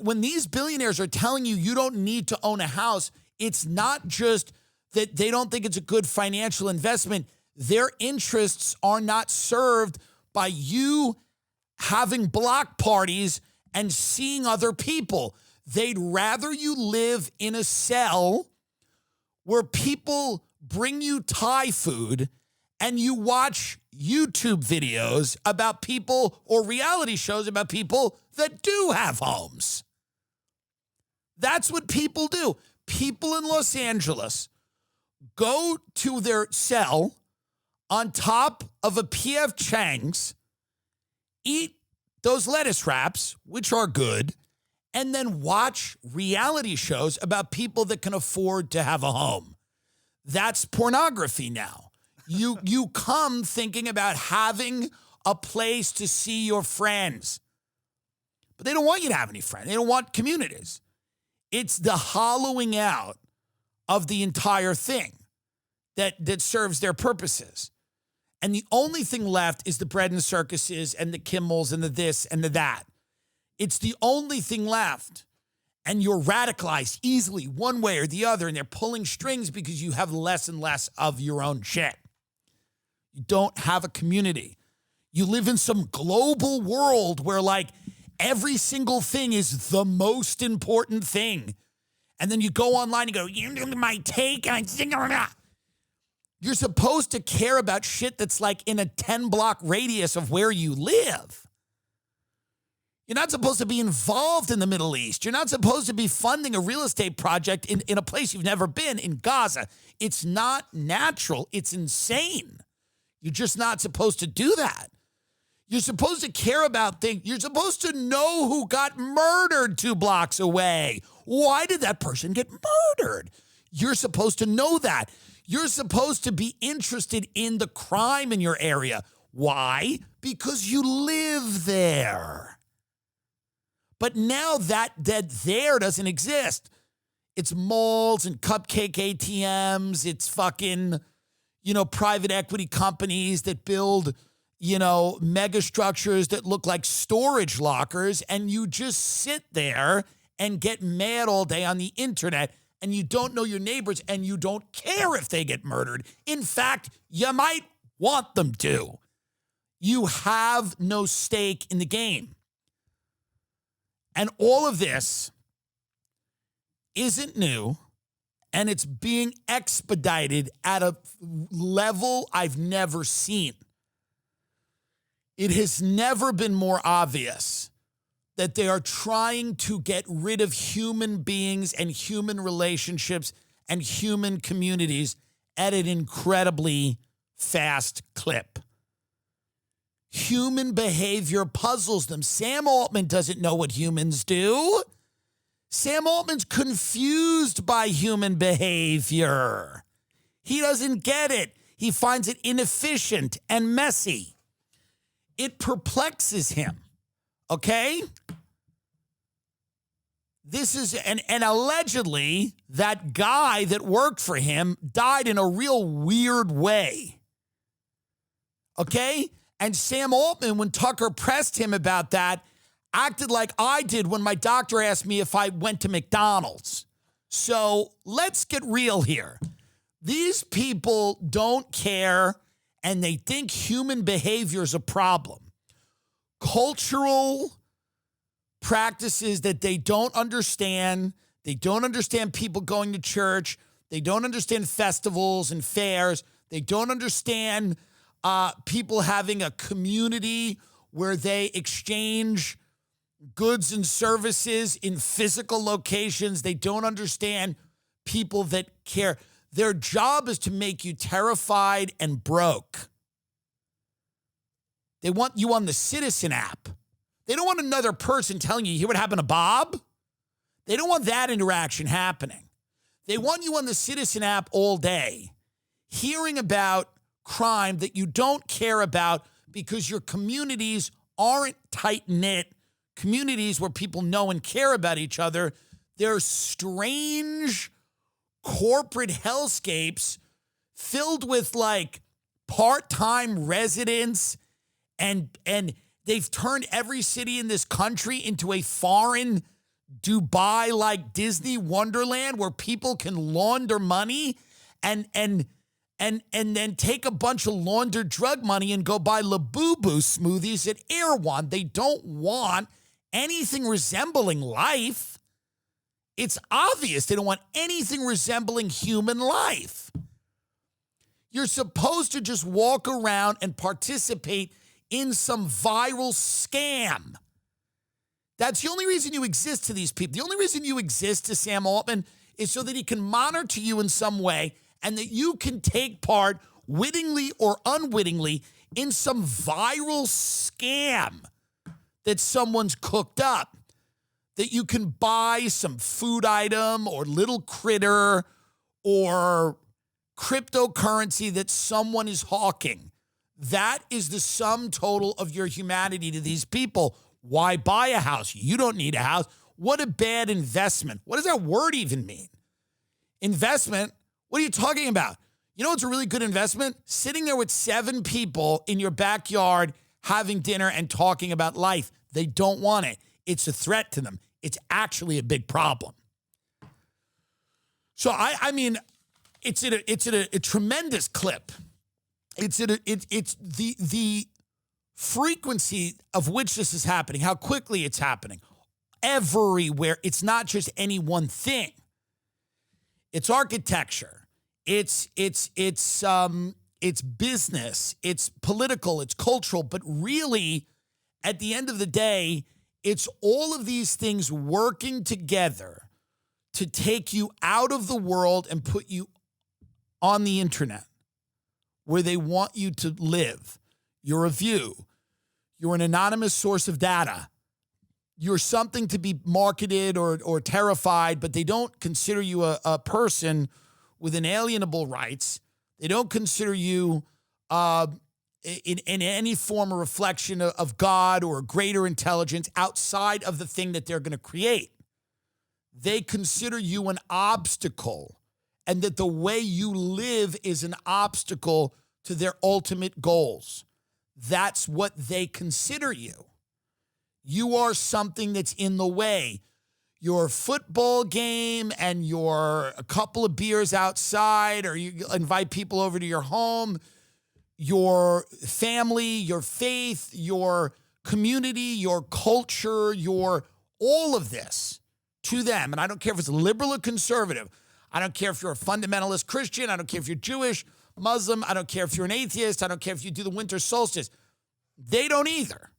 when these billionaires are telling you you don't need to own a house, it's not just that they don't think it's a good financial investment. Their interests are not served by you having block parties and seeing other people. They'd rather you live in a cell where people bring you Thai food and you watch YouTube videos about people or reality shows about people that do have homes. That's what people do. People in Los Angeles go to their cell on top of a P.F. Chang's, eat those lettuce wraps, which are good, and then watch reality shows about people that can afford to have a home. That's pornography now. You come thinking about having a place to see your friends. But they don't want you to have any friends. They don't want communities. It's the hollowing out of the entire thing that serves their purposes. And the only thing left is the bread and circuses and the Kimmels and the this and the that. It's the only thing left. And you're radicalized easily one way or the other, and they're pulling strings because you have less and less of your own shit. You don't have a community. You live in some global world where, like, every single thing is the most important thing. And then you go online and go, you know my take, and you're supposed to care about shit that's like in a 10-block radius of where you live. You're not supposed to be involved in the Middle East. You're not supposed to be funding a real estate project in a place you've never been, in Gaza. It's not natural. It's insane. You're just not supposed to do that. You're supposed to care about things. You're supposed to know who got murdered 2 blocks away. Why did that person get murdered? You're supposed to know that. You're supposed to be interested in the crime in your area. Why? Because you live there. But now that there doesn't exist. It's malls and cupcake ATMs. It's fucking, private equity companies that build, mega structures that look like storage lockers. And you just sit there and get mad all day on the internet, and you don't know your neighbors, and you don't care if they get murdered. In fact, you might want them to. You have no stake in the game. And all of this isn't new, and it's being expedited at a level I've never seen. It has never been more obvious that they are trying to get rid of human beings and human relationships and human communities at an incredibly fast clip. Human behavior puzzles them. Sam Altman doesn't know what humans do. Sam Altman's confused by human behavior. He doesn't get it. He finds it inefficient and messy. It perplexes him. Okay? This is, and allegedly, that guy that worked for him died in a real weird way. Okay? And Sam Altman, when Tucker pressed him about that, acted like I did when my doctor asked me if I went to McDonald's. So let's get real here. These people don't care, and they think human behavior is a problem. Cultural practices that they don't understand. They don't understand people going to church. They don't understand festivals and fairs. They don't understand people having a community where they exchange goods and services in physical locations. They don't understand people that care. Their job is to make you terrified and broke. They want you on the Citizen app. They don't want another person telling you, hear what happened to Bob? They don't want that interaction happening. They want you on the Citizen app all day, hearing about crime that you don't care about because your communities aren't tight-knit communities where people know and care about each other. They're strange corporate hellscapes filled with like part-time residents, and they've turned every city in this country into a foreign Dubai-like Disney Wonderland where people can launder money and then take a bunch of laundered drug money and go buy Labubu smoothies at Erewhon. They don't want anything resembling life. It's obvious they don't want anything resembling human life. You're supposed to just walk around and participate in some viral scam. That's the only reason you exist to these people. The only reason you exist to Sam Altman is so that he can monitor you in some way and that you can take part, wittingly or unwittingly, in some viral scam that someone's cooked up. That you can buy some food item or little critter or cryptocurrency that someone is hawking. That is the sum total of your humanity to these people. Why buy a house? You don't need a house. What a bad investment. What does that word even mean? Investment? What are you talking about? You know what's a really good investment? Sitting there with 7 people in your backyard having dinner and talking about life. They don't want it. It's a threat to them. It's actually a big problem. So I mean, it's at a tremendous clip. It's the frequency of which this is happening, how quickly it's happening, everywhere. It's not just any one thing. It's architecture. It's business. It's political. It's cultural. But really, at the end of the day, it's all of these things working together to take you out of the world and put you on the internet where they want you to live. You're a view. You're an anonymous source of data. You're something to be marketed or terrified, but they don't consider you a person with inalienable rights. They don't consider you in any form or reflection of God or a greater intelligence outside of the thing that they're going to create. They consider you an obstacle, and that the way you live is an obstacle to their ultimate goals. That's what they consider you. You are something that's in the way. Your football game and a couple of beers outside, or you invite people over to your home, your family, your faith, your community, your culture, your all of this to them. And I don't care if it's liberal or conservative. I don't care if you're a fundamentalist Christian. I don't care if you're Jewish, Muslim. I don't care if you're an atheist. I don't care if you do the winter solstice. They don't either.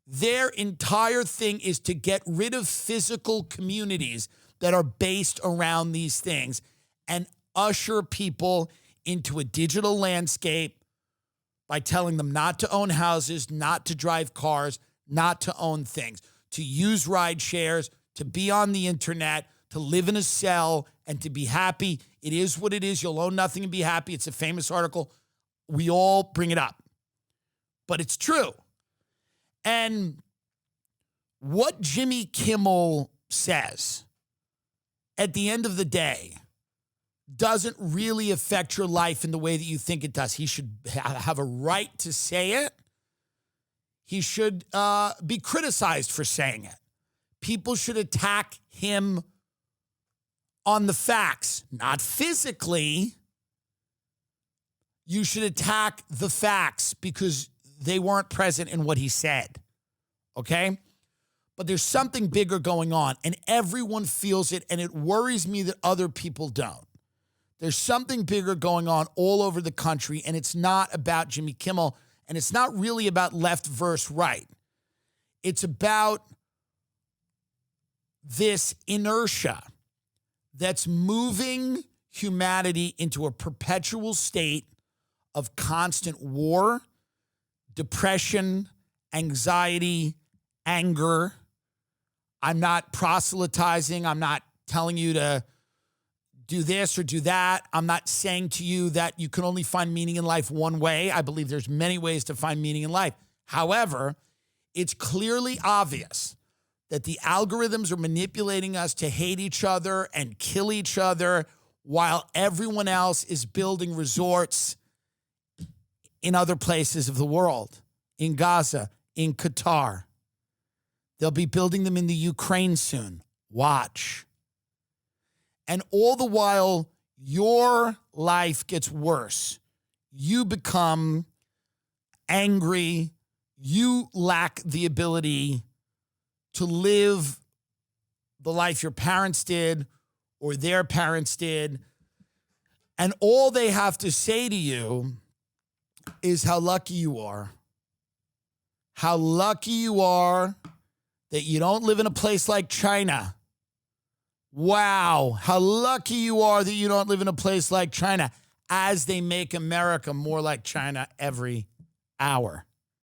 Their entire thing is to get rid of physical communities that are based around these things and usher people into a digital landscape by telling them not to own houses, not to drive cars, not to own things, to use ride shares, to be on the internet, to live in a cell, and to be happy. It is what it is. You'll own nothing and be happy. It's a famous article. We all bring it up. But it's true. And what Jimmy Kimmel says at the end of the day doesn't really affect your life in the way that you think it does. He should have a right to say it. He should be criticized for saying it. People should attack him on the facts, not physically. You should attack the facts because they weren't present in what he said, okay? But there's something bigger going on, and everyone feels it, and it worries me that other people don't. There's something bigger going on all over the country, and it's not about Jimmy Kimmel, and it's not really about left versus right. It's about this inertia that's moving humanity into a perpetual state of constant war, depression, anxiety, anger. I'm not proselytizing. I'm not telling you to do this or do that. I'm not saying to you that you can only find meaning in life one way. I believe there's many ways to find meaning in life. However, it's clearly obvious that the algorithms are manipulating us to hate each other and kill each other while everyone else is building resorts in other places of the world, in Gaza, in Qatar. They'll be building them in the Ukraine soon. Watch. And all the while, your life gets worse. You become angry. You lack the ability to live the life your parents did or their parents did. And all they have to say to you is how lucky you are. How lucky you are that you don't live in a place like China. Wow, how lucky you are that you don't live in a place like China, as they make America more like China every hour.